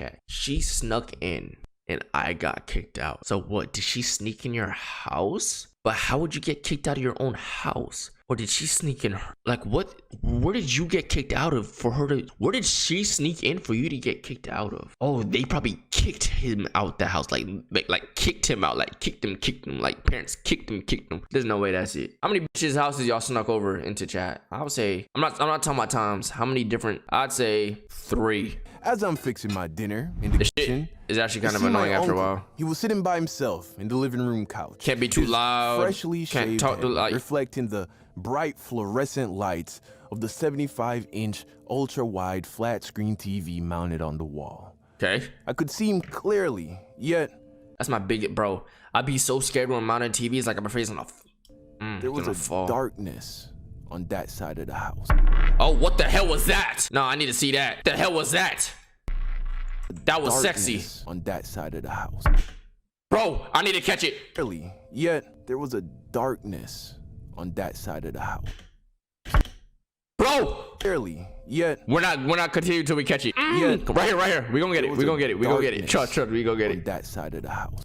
Okay, she snuck in and I got kicked out. So what, did she sneak in your house? But how would you get kicked out of your own house? Or did she sneak in her, like what, where did you get kicked out of for her to, where did she sneak in for you to get kicked out of? Oh, they probably kicked him out the house, like kicked him out, like kicked him, like parents kicked him. There's no way that's it. How many bitches' houses y'all snuck over into chat? I would say, I'm not talking about times. How many different? I'd say 3. As I'm fixing my dinner in the kitchen, it's actually kind of annoying after a while. He was sitting by himself in the living room couch. Can't be too loud. Freshly Can't shaved talk head, too loud. reflecting the bright fluorescent lights of the 75-inch ultra-wide flat screen TV mounted on the wall. Okay. I could see him clearly, yet that's my biggest, bro. I'd be so scared when mounted TVs, like I'm afraid it's gonna there was a fall. darkness on that side of the house. Oh, what the hell was that? No, I need to see that. The hell was that? That was sexy. On that side of the house. Bro, I need to catch it. Clearly, yet there was a darkness on that side of the house. Bro! Clearly, yet we're not continuing till we catch it. Yet, right here. We gonna get it. We gonna get it. We gonna get it. Trust, we gonna get it. On that side of the house.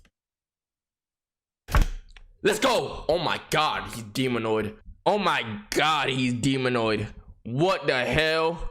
Let's go. Oh my god, he's demonoid. Oh my god, he's demonoid. What the hell?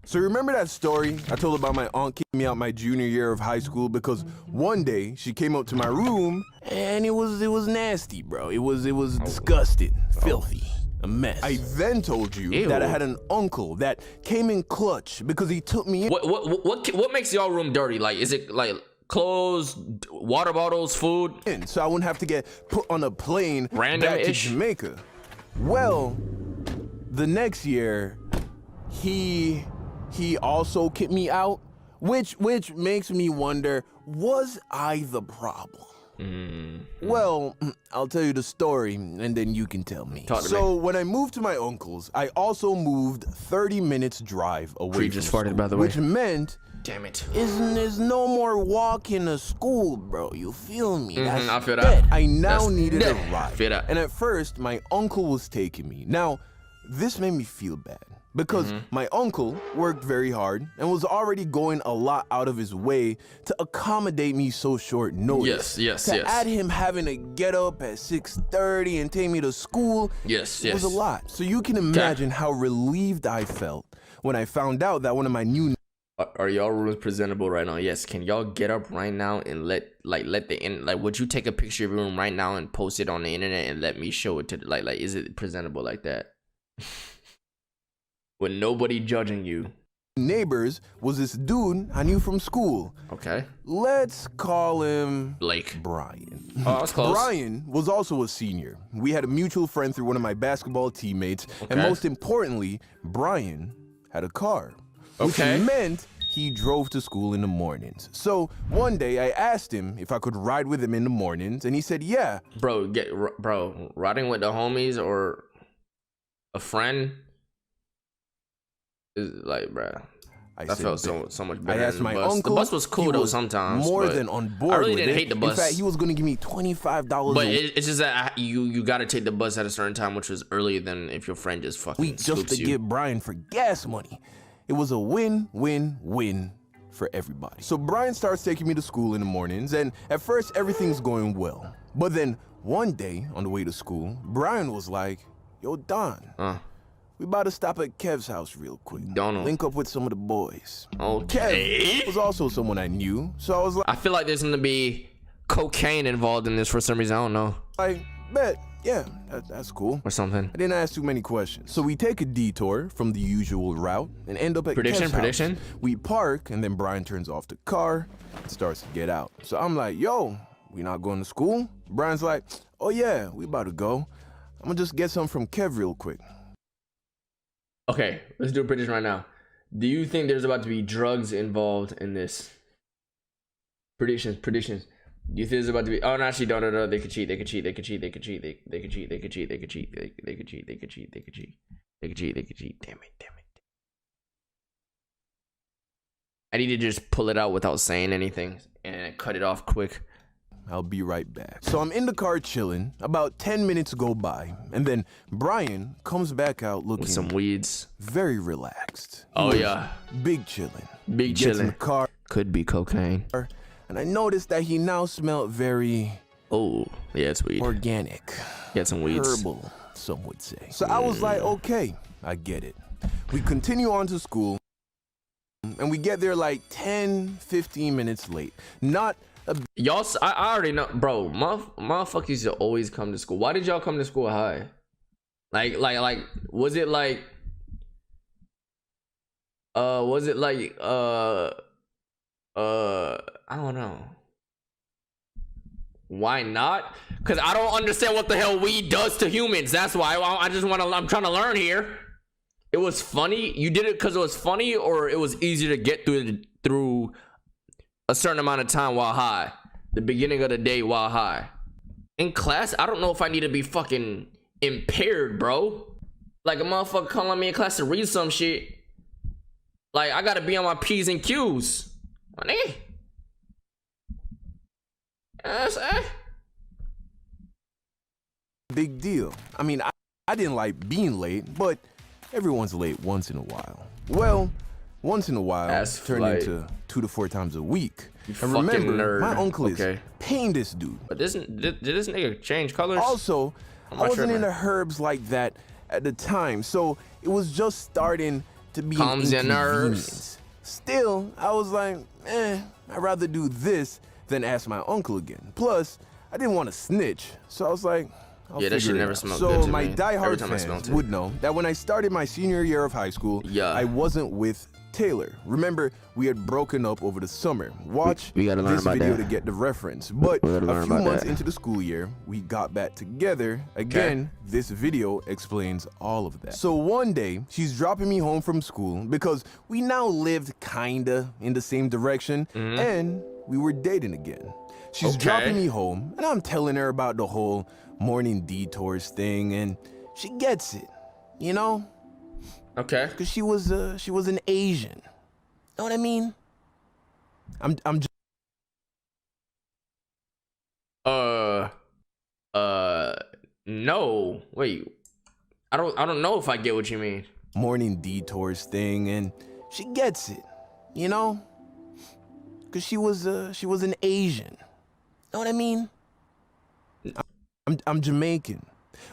So remember that story I told about my aunt kicking me out my junior year of high school because one day she came up to my room and it was nasty, bro. It was disgusting, filthy, a mess. I then told you that I had an uncle that came in clutch because he took me in. What makes y'all room dirty? Like, is it like clothes, water bottles, food? So I wouldn't have to get put on a plane back to Jamaica. Well, the next year he also kicked me out, which makes me wonder, was I the problem? Well, I'll tell you the story and then you can tell me. So when I moved to my uncle's, I also moved 30 minutes drive away from school, by the way. which meant, damn it, there's no more walking to school, bro. You feel me? That's I feel that. I now needed a ride. Feel that. And at first, my uncle was taking me. Now, this made me feel bad because my uncle worked very hard and was already going a lot out of his way to accommodate me so short notice. Yes. Add him having to get up at 6:30 and take me to school. Yes. It was a lot. So you can imagine how relieved I felt when I found out that one of my new... Are y'all rooms presentable right now? Yes. Can y'all get up right now and let would you take a picture of your room right now and post it on the internet and let me show it to like is it presentable like that? With nobody judging you. Neighbors was this dude I knew from school. Okay. Let's call him Blake. Brian. Oh, that's close. Brian was also a senior. We had a mutual friend through one of my basketball teammates. And most importantly, Brian had a car. Which meant he drove to school in the mornings. So one day I asked him if I could ride with him in the mornings and he said, yeah. Bro, riding with the homies or a friend is like, bro, I felt so much better. I asked my uncle. The bus was cool though sometimes. More than on board. I really didn't hate the bus. In fact, he was going to give me $25. But it's just that you got to take the bus at a certain time, which was earlier than if your friend just fucking just to get Brian for gas money. It was a win-win-win for everybody. So Brian starts taking me to school in the mornings, and at first everything's going well. But then one day on the way to school, Brian was like, "Yo, Don. We about to stop at Kev's house real quick. Link up with some of the boys." Okay. Kev was also someone I knew, so I was like, I feel like there's gonna be cocaine involved in this for some reason. I don't know. I bet. Yeah, that's cool. Or something. I didn't ask too many questions. So we take a detour from the usual route and end up at Kev's house. We park, and then Brian turns off the car and starts to get out. So I'm like, yo, we not going to school? Brian's like, oh yeah, we about to go. I'm gonna just get some from Kev real quick. Okay, let's do a prediction right now. Do you think there's about to be drugs involved in this? Predictions. Do you think there's about to be? Oh, no, actually, no. They could cheat. Damn it. I need to just pull it out without saying anything and cut it off quick. I'll be right back. So I'm in the car chilling. About 10 minutes go by, and then Brian comes back out looking with some weeds, very relaxed. Oh yeah, big chilling. Big Gets in chilling. the car, could be cocaine. and I noticed that he now smelled very Oh yeah, it's weed. organic. Get some weeds. Herbal, some would say. So I was like, okay, I get it. We continue on to school, and we get there like 10-15 minutes late. Not a Y'all, I already know, bro. Motherfuckers used to always come to school. Why did y'all come to school high? Like, was it like, I don't know. Why not? Cause I don't understand what the hell weed does to humans. That's why I'm trying to learn here. It was funny. You did it because it was funny, or it was easier to get through a certain amount of time while high. The beginning of the day while high. In class, I don't know if I need to be fucking impaired, bro. Like a motherfucker calling me in class to read some shit. Like I gotta be on my P's and Q's. My nigga. big deal. I mean, I didn't like being late, but everyone's late once in a while. Well, once in a while turned into 2 to 4 times a week. And remember, nerd. My uncle is paying this dude. But did this nigga change colors? Also, I wasn't into herbs like that at the time, so it was just starting to be an inconvenience. Still, I was like, I'd rather do this than ask my uncle again. Plus, I didn't want to snitch, so I was like, I'll that shit never smelled good to me. So my diehard fans would know that when I started my senior year of high school, I wasn't with Taylor. Remember, we had broken up over the summer. Watch we gotta learn this about video that. to get the reference. But a few months into the school year, we got back together. Again, this video explains all of that. So one day, she's dropping me home from school because we now lived kinda in the same direction, and we were dating again. She's dropping me home, and I'm telling her about the whole morning detours thing, and she gets it, you know? Okay. Cause she was an Asian. Know what I mean? No. Wait. I don't know if I get what you mean. Morning detours thing, and she gets it, you know? Cause she was an Asian. Know what I mean? I'm Jamaican.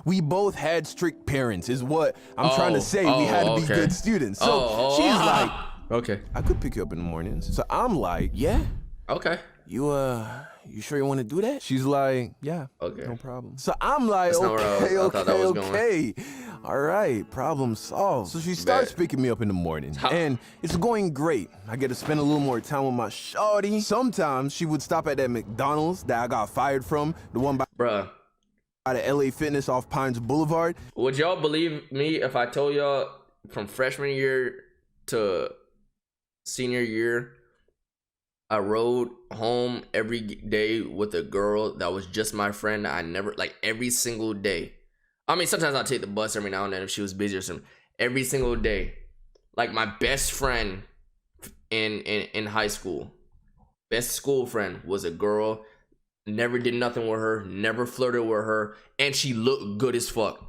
We both had strict parents, is what I'm trying to say. We had to be good students. So she's like, okay, I could pick you up in the mornings. So I'm like, yeah. Okay. You sure you want to do that? She's like, yeah. Okay. No problem. So I'm like, okay. All right, problem solved. So she starts picking me up in the morning, and it's going great. I get to spend a little more time with my shawty. Sometimes she would stop at that McDonald's that I got fired from, the one by the LA Fitness off Pines Boulevard. Would y'all believe me if I told y'all from freshman year to senior year, I rode home every day with a girl that was just my friend. I never, like, every single day. I mean, sometimes I'll take the bus every now and then if she was busy or something. Every single day. Like, my best friend in high school, best school friend, was a girl. Never did nothing with her, never flirted with her, and she looked good as fuck.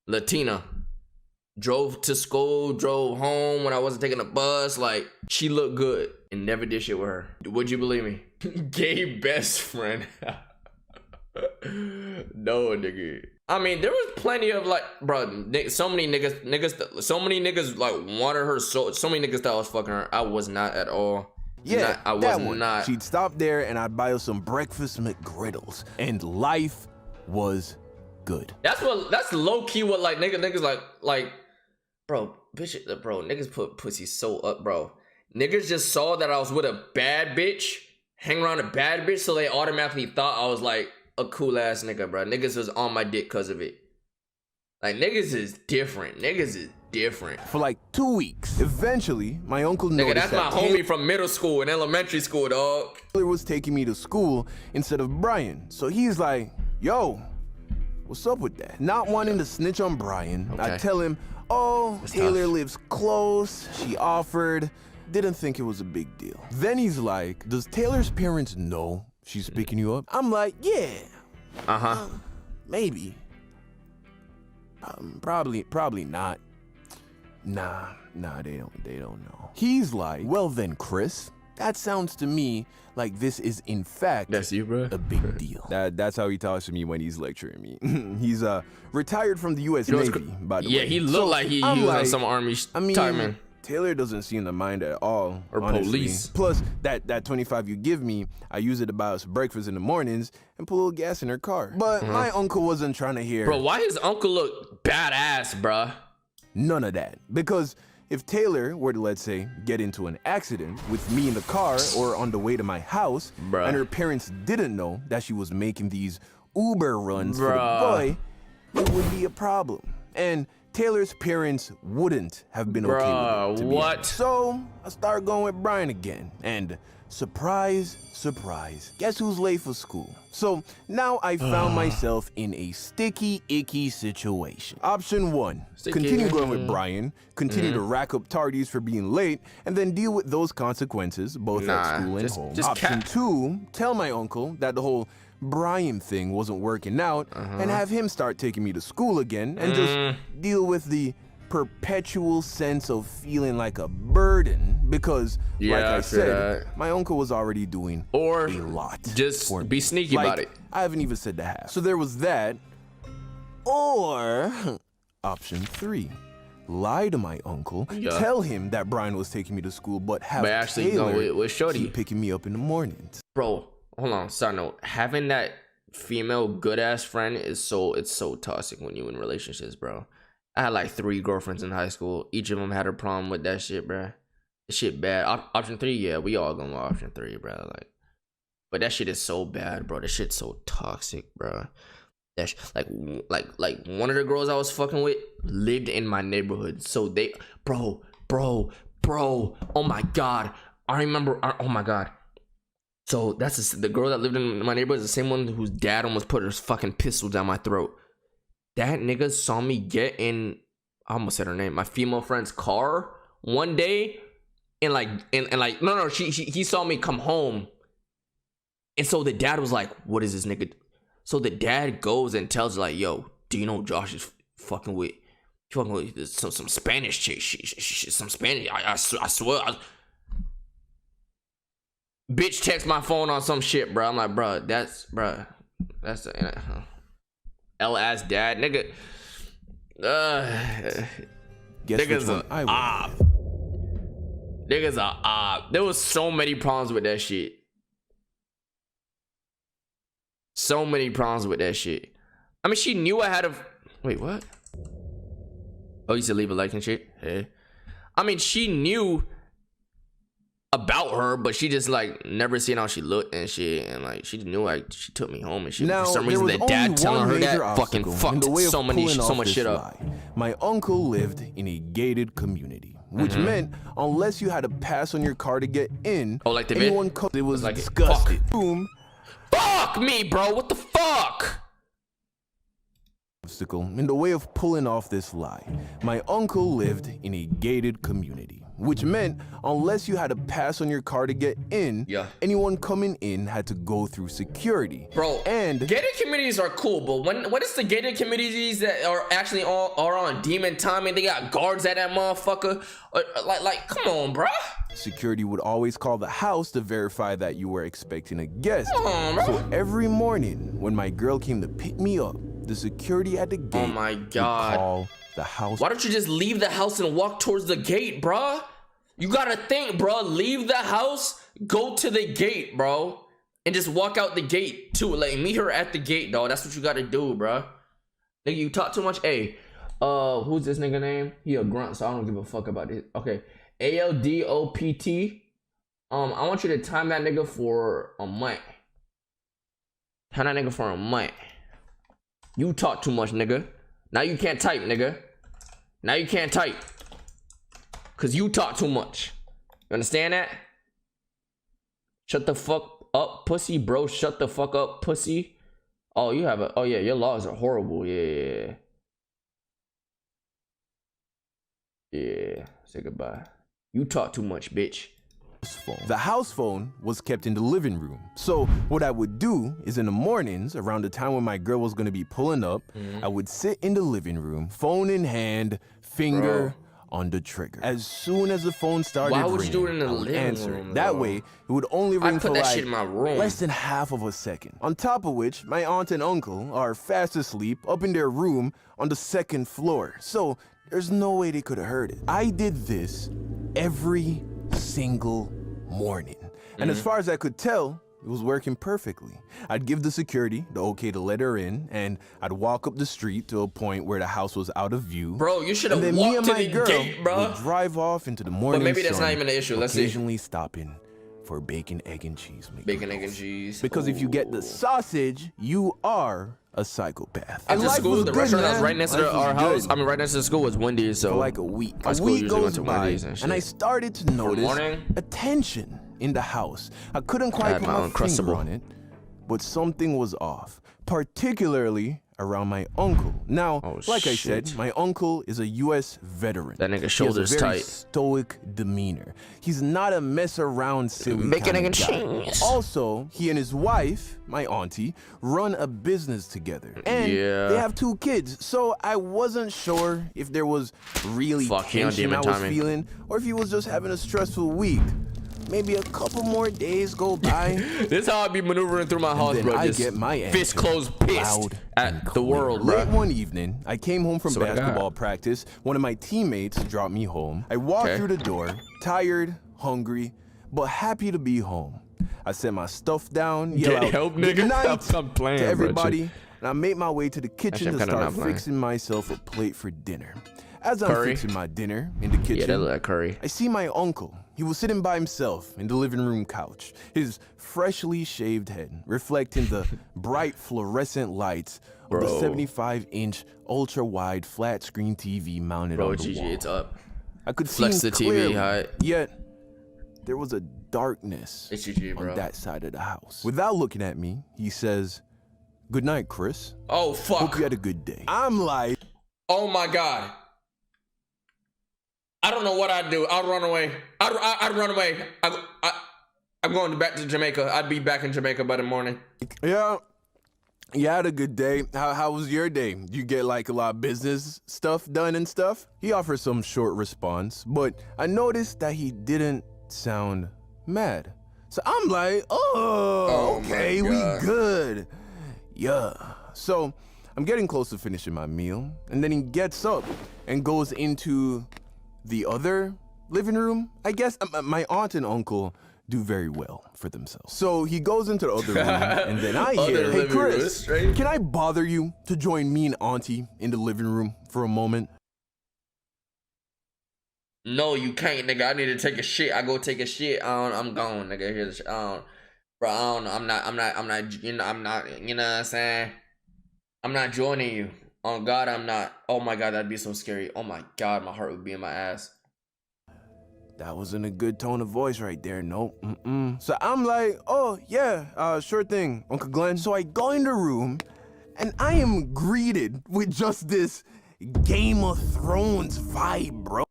Latina. Drove to school, drove home when I wasn't taking a bus. Like, she looked good and never did shit with her. Would you believe me? Gay best friend. No, nigga. I mean, there was plenty of, like, bro, so many niggas like wanted her, so many niggas thought I was fucking her. I was not at all. Yeah, I was not. She'd stop there and I'd buy her some breakfast McGriddles, and life was good. That's low key what, like, niggas like, bro, bitch, bro, niggas put pussy so up, bro. Niggas just saw that I was with a bad bitch, hang around a bad bitch, so they automatically thought I was like a cool ass nigga, bro. Niggas was on my dick cause of it. Like, niggas is different. For like 2 weeks. Eventually, my uncle noticed that's my homie from middle school and elementary school, dog. Taylor was taking me to school instead of Brian. So he's like, yo, what's up with that? Not wanting to snitch on Brian, I tell him, oh, Taylor lives close. She offered. Didn't think it was a big deal. Then he's like, does Taylor's parents know she's picking you up? I'm like, yeah. Maybe. Probably not. Nah, they don't know. He's like, well then, Chris, that sounds to me like this is in fact that's you, bro. A big deal. That's how he talks to me when he's lecturing me. He's retired from the U.S. Navy, by the way. Yeah, he looked like he was on some army timing. Taylor doesn't seem to mind at all, or honestly. Police. Plus, that 25 you give me, I use it to buy us breakfast in the mornings and put a little gas in her car. But my uncle wasn't trying to hear. Bro, why his uncle look badass, bruh? None of that. Because if Taylor were to, let's say, get into an accident with me in the car or on the way to my house, and her parents didn't know that she was making these Uber runs for the boy, it would be a problem. And Taylor's parents wouldn't have been okay with it. What? So I started going with Brian again. And surprise, surprise, guess who's late for school? So now I found myself in a sticky, icky situation. Option 1, continue going with Brian, continue to rack up tardies for being late, and then deal with those consequences both at school and home. Option 2, tell my uncle that the whole Brian thing wasn't working out and have him start taking me to school again and just deal with the perpetual sense of feeling like a burden because, like I said, my uncle was already doing a lot. Just be sneaky about it. I haven't even said the half. So there was that. Or option 3. Lie to my uncle, tell him that Brian was taking me to school, but have Taylor keep picking me up in the mornings. Bro, hold on, side note. Having that female good ass friend is so toxic when you in relationships, bro. I had like 3 girlfriends in high school. Each of them had a problem with that shit, bro. That shit bad. Option 3, yeah, we all gonna go option 3, bro. Like, but that shit is so bad, bro. That shit's so toxic, bro. That like one of the girls I was fucking with lived in my neighborhood, so they, bro. Oh my god, I remember. Oh my god. So that's the girl that lived in my neighborhood is the same one whose dad almost put her fucking pistol down my throat. That nigga saw me get in, I almost said her name, my female friend's car one day, and he saw me come home, and so the dad was like, "What is this nigga?" So the dad goes and tells her like, "Yo, do you know Josh is fucking with some Spanish chick? Some Spanish. I swear." Bitch text my phone on some shit, bro. I'm like, bro, that's the L-ass dad, nigga. Niggas a op. Niggas a op. There was so many problems with that shit. So many problems with that shit. I mean, she knew I had a... Wait, what? Oh, you said leave a like and shit? Hey. I mean, she knew about her, but she just like never seen how she looked and shit, and like she knew like she took me home and shit. Now, for some reason, the dad telling her that fucking fucked so much shit up. My uncle lived in a gated community, which meant unless you had a pass on your car to get in, like the anyone it was like disgusting. Boom. Fuck me, bro. What the fuck? In the way of pulling off this lie, my uncle lived in a gated community, which meant unless you had a pass on your car to get in, anyone coming in had to go through security. Bro, and gated communities are cool, but what is the gated communities that are actually are on demon time and they got guards at that motherfucker? Like, come on, bro. Security would always call the house to verify that you were expecting a guest. So every morning when my girl came to pick me up, the security at the gate would call the house. Why don't you just leave the house and walk towards the gate, bro? You gotta think, bro. Leave the house, go to the gate, bro, and just walk out the gate too. Like, meet her at the gate, dog. That's what you gotta do, bro. Nigga, you talk too much. Hey, who's this nigga name? He a grunt, so I don't give a fuck about it. Okay, ALDOPT. I want you to time that nigga for a month. Time that nigga for a month. You talk too much, nigga. Now you can't type, nigga. Now you can't type. Cause you talk too much. You understand that? Shut the fuck up, pussy, bro. Shut the fuck up, pussy. Oh, you have a... Oh, yeah, your laws are horrible. Yeah. Yeah. Say goodbye. You talk too much, bitch. phone. The house phone was kept in the living room. So what I would do is in the mornings, around the time when my girl was gonna be pulling up, I would sit in the living room, phone in hand, finger on the trigger. As soon as the phone started ringing, why would you do it in the living room? That way, it would only ring for that like shit in my room. less than half of a second. On top of which, my aunt and uncle are fast asleep up in their room on the second floor. So there's no way they could have heard it. I did this every single morning. And as far as I could tell, it was working perfectly. I'd give the security the okay to let her in, and I'd walk up the street to a point where the house was out of view. Bro, you should have And then walked me and to my the girl gate, bro. would drive off into the morning But maybe that's sun, not even the issue. Let's see. occasionally stopping for bacon, egg, and cheese. Bacon, egg, and cheese. Because if you get the sausage, you are a psychopath. After Life school, was the good, restaurant that was man. right next Life to our was house, good. I mean, right next to the school was Wendy's, so. For like a week. My A school week usually went goes to by, Wendy's and shit. and I started to notice morning? a tension in the house. I couldn't quite had put my my finger Uncrustable. on it, but something was off, particularly around my uncle. Now, Oh, like I shit. said, my uncle is a U.S. veteran. That nigga He has shoulders a very tight. stoic demeanor. He's not a mess around silly Bacon, kind egg, of and guy. cheese. Also, he and his wife, my auntie, run a business together. And Yeah. they have 2 kids. So I wasn't sure if there was really Fuck, he on tension I demon was timing. feeling, or if he was just having a stressful week. Maybe a couple more days go by. This is how I be maneuvering through my house, then bro. I Just get my fist answer closed, pissed loud at and the clear. world, bro. Late one evening, I came home from Swear to God. basketball practice. One of my teammates dropped me home. I walked Okay. through the door, tired, hungry, but happy to be home. I set my stuff down, yell Get out, help, "Good nigga." night" I'm playing, to bro, everybody, shit. and I made my way to the kitchen Actually, to I'm kinda start not playing. fixing myself a plate for dinner. As I'm Curry? fixing my dinner in the Yeah, kitchen, that look like curry. I see my uncle. He was sitting by himself in the living room couch, his freshly shaved head reflecting the bright fluorescent lights of the Bro. 75-inch ultra-wide flat-screen TV mounted Bro, on the GG, wall. it's up. I could Flex see the TV clearly, height. yet there was a darkness It's GG, on bro. that side of the house. Without looking at me, he says, "Good night, Chris. Oh, Hope fuck. you had a good day." I'm like, Oh, my God. I don't know what I'd do. I'd run away. I'd run away. I'm going back to Jamaica. I'd be back in Jamaica by the morning. yeah. You had a good day. How was your day? You get like a lot of business stuff done and stuff? He offers some short response, but I noticed that he didn't sound mad. So I'm like, oh, my okay, we God. good. Yeah. So I'm getting close to finishing my meal, and then he gets up and goes into the other living room. I guess my aunt and uncle do very well for themselves. So he goes into the other room, and then I Other hear, "Hey, living room, Chris, straight. can I bother you to join me and Auntie in the living room for a moment?" No, you can't, nigga. I need to take a shit. I go take a shit. I'm gone, nigga. Here's the shit. Bro, I don't know. I'm not, you know, you know what I'm saying? I'm not joining you. On God, I'm not. Oh my God, that'd be so scary. Oh my God, my heart would be in my ass. That wasn't a good tone of voice right there. Nope. So I'm like, oh, yeah, sure thing, Uncle Glenn. So I go in the room, and I am greeted with just this Game of Thrones vibe, bro.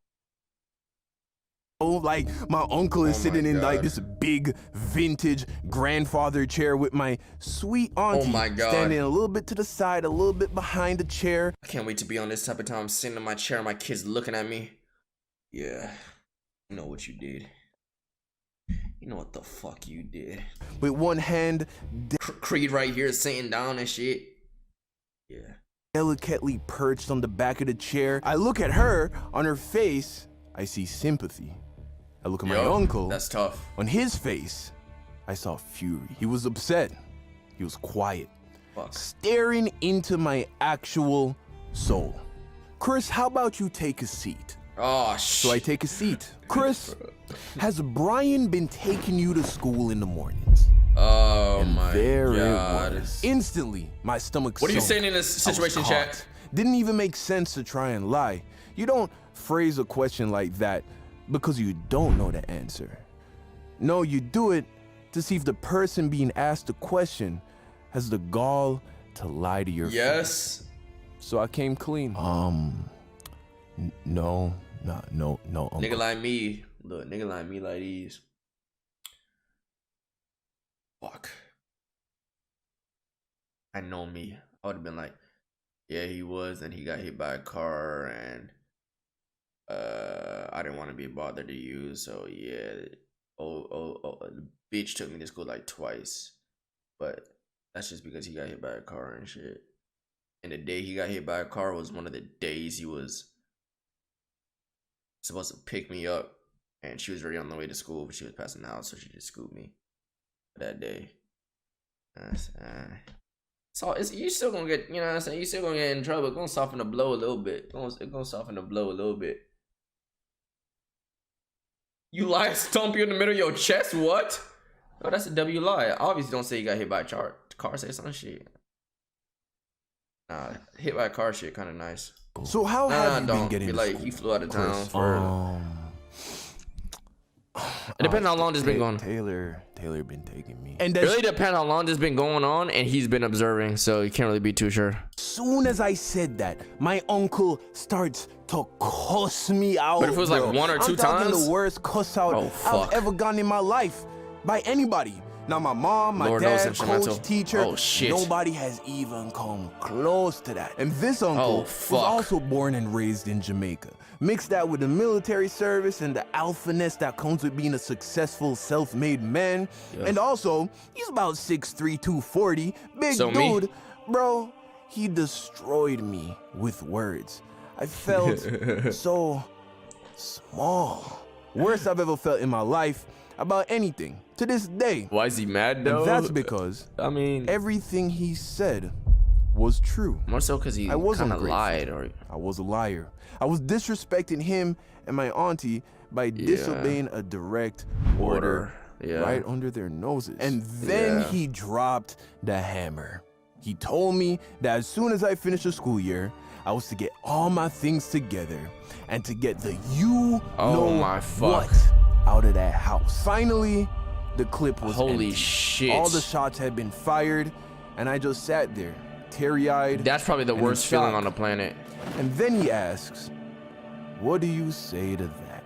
Like, my uncle is Oh my sitting in, like, God. this big, vintage grandfather chair with my sweet auntie Oh my God. standing a little bit to the side, a little bit behind the chair. I can't wait to be on this type of time. I'm sitting in my chair, my kids looking at me. Yeah. You know what you did. You know what the fuck you did. With one hand Creed right here sitting down and shit. Yeah. delicately perched on the back of the chair. I look at her. On her face, I see sympathy. I look at my Yo, uncle. That's tough. On his face, I saw fury. He was upset. He was quiet, Fuck. staring into my actual soul. "Chris, how about you take a seat?" Oh, So I shit. take a seat. "Chris, has Brian been taking you to school in the mornings?" Oh my There God. it was. Instantly, my stomach What are you sunk. saying in this I was situation, chat? caught. Didn't even make sense to try and lie. You don't phrase a question like that because you don't know the answer. No, you do it to see if the person being asked the question has the gall to lie to your face. Yes. So I came clean. No, uncle. Nigga like me. Look, nigga like me like these. Fuck. I know me. I would have been like, yeah, he was, and he got hit by a car, and I didn't want to be bothered to you, so yeah. The bitch took me to school like twice, but that's just because he got hit by a car and shit. And the day he got hit by a car was one of the days he was supposed to pick me up, and she was already on the way to school, but she was passing the house, so she just scooped me that day. So you still gonna get, you know what I'm saying? You still gonna get in trouble. It's gonna soften the blow a little bit. It's gonna soften the blow a little bit. You lie, stomp you in the middle of your chest? What? Oh, that's a W lie. Obviously, don't say you got hit by a car. Say some shit. Nah, hit by a car shit kind of nice. So how have you been getting be to like, school? he flew out of town for... It depends how long this been going on. Taylor been taking me. And it really depends how long this been going on, and he's been observing, so you can't really be too sure. Soon as I said that, my uncle starts to cuss me out. But if it was like one or two times? The worst cuss out I've ever gotten in my life by anybody. Now my mom, my dad, coach, teacher, nobody has even come close to that. And this uncle was also born and raised in Jamaica. Mix that with the military service and the alphaness that comes with being a successful, self-made man. And also, he's about 6'3", 240, big dude. Bro, he destroyed me with words. I felt so small. Worst I've ever felt in my life about anything to this day. Why is he mad though? And that's because, I mean, everything he said was true. More so because he kind of lied. I was a liar. I was disrespecting him and my auntie by disobeying a direct order right under their noses. And then he dropped the hammer. He told me that as soon as I finished the school year, I was to get all my things together and to get the what out of that house. Finally, the clip was holy empty. Shit. All the shots had been fired, and I just sat there, teary-eyed. That's probably the worst feeling on the planet. And then he asks, what do you say to that?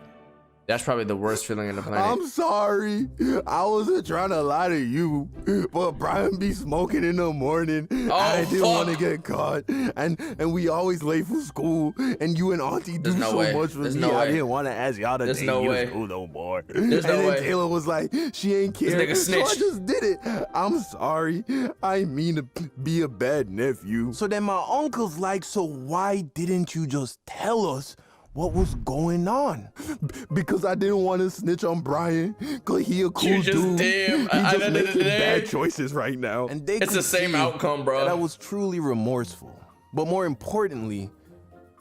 That's probably the worst feeling on the planet. I'm sorry. I wasn't trying to lie to you, but Brian be smoking in the morning. I didn't want to get caught. And we always late for school. And you and Auntie do so much for me. I didn't want to ask y'all to take you to school no more. And then Taylor was like, she ain't care. So I just did it. I'm sorry. I mean to be a bad nephew. So then my uncle's like, so why didn't you just tell us what was going on? Because I didn't want to snitch on Brian, because he a cool dude. He just making bad choices right now. And it's the same outcome, bro. And I was truly remorseful. But more importantly,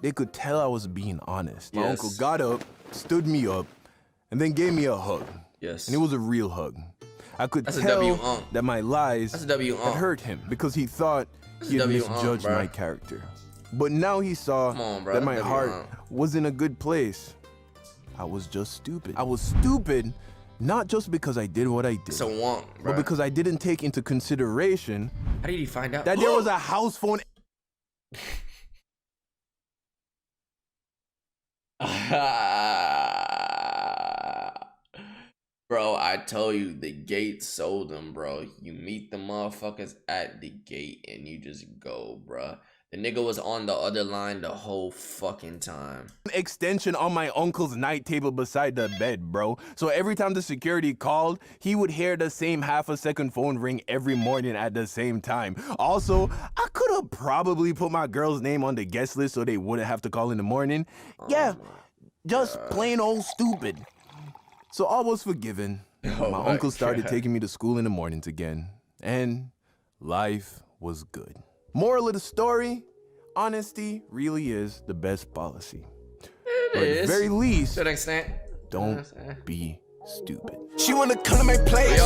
they could tell I was being honest. My uncle got up, stood me up, and then gave me a hug. Yes. And it was a real hug. I could tell that my lies had hurt him because he thought he had misjudged my character. But now he saw that my heart was in a good place. I was just stupid. I was stupid, not just because I did what I did, but because I didn't take into consideration how did he find out that there was a house phone. Bro, I told you, the gate sold them, bro. You meet the motherfuckers at the gate and you just go, bro. The nigga was on the other line the whole fucking time. Extension on my uncle's night table beside the bed, bro. So every time the security called, he would hear the same half-a-second phone ring every morning at the same time. Also, I could have probably put my girl's name on the guest list so they wouldn't have to call in the morning. Just plain old stupid. So all was forgiven. My uncle started taking me to school in the mornings again. And life was good. Moral of the story, honesty really is the best policy. But at the very least, to an extent, don't be stupid. She wanna come to my place.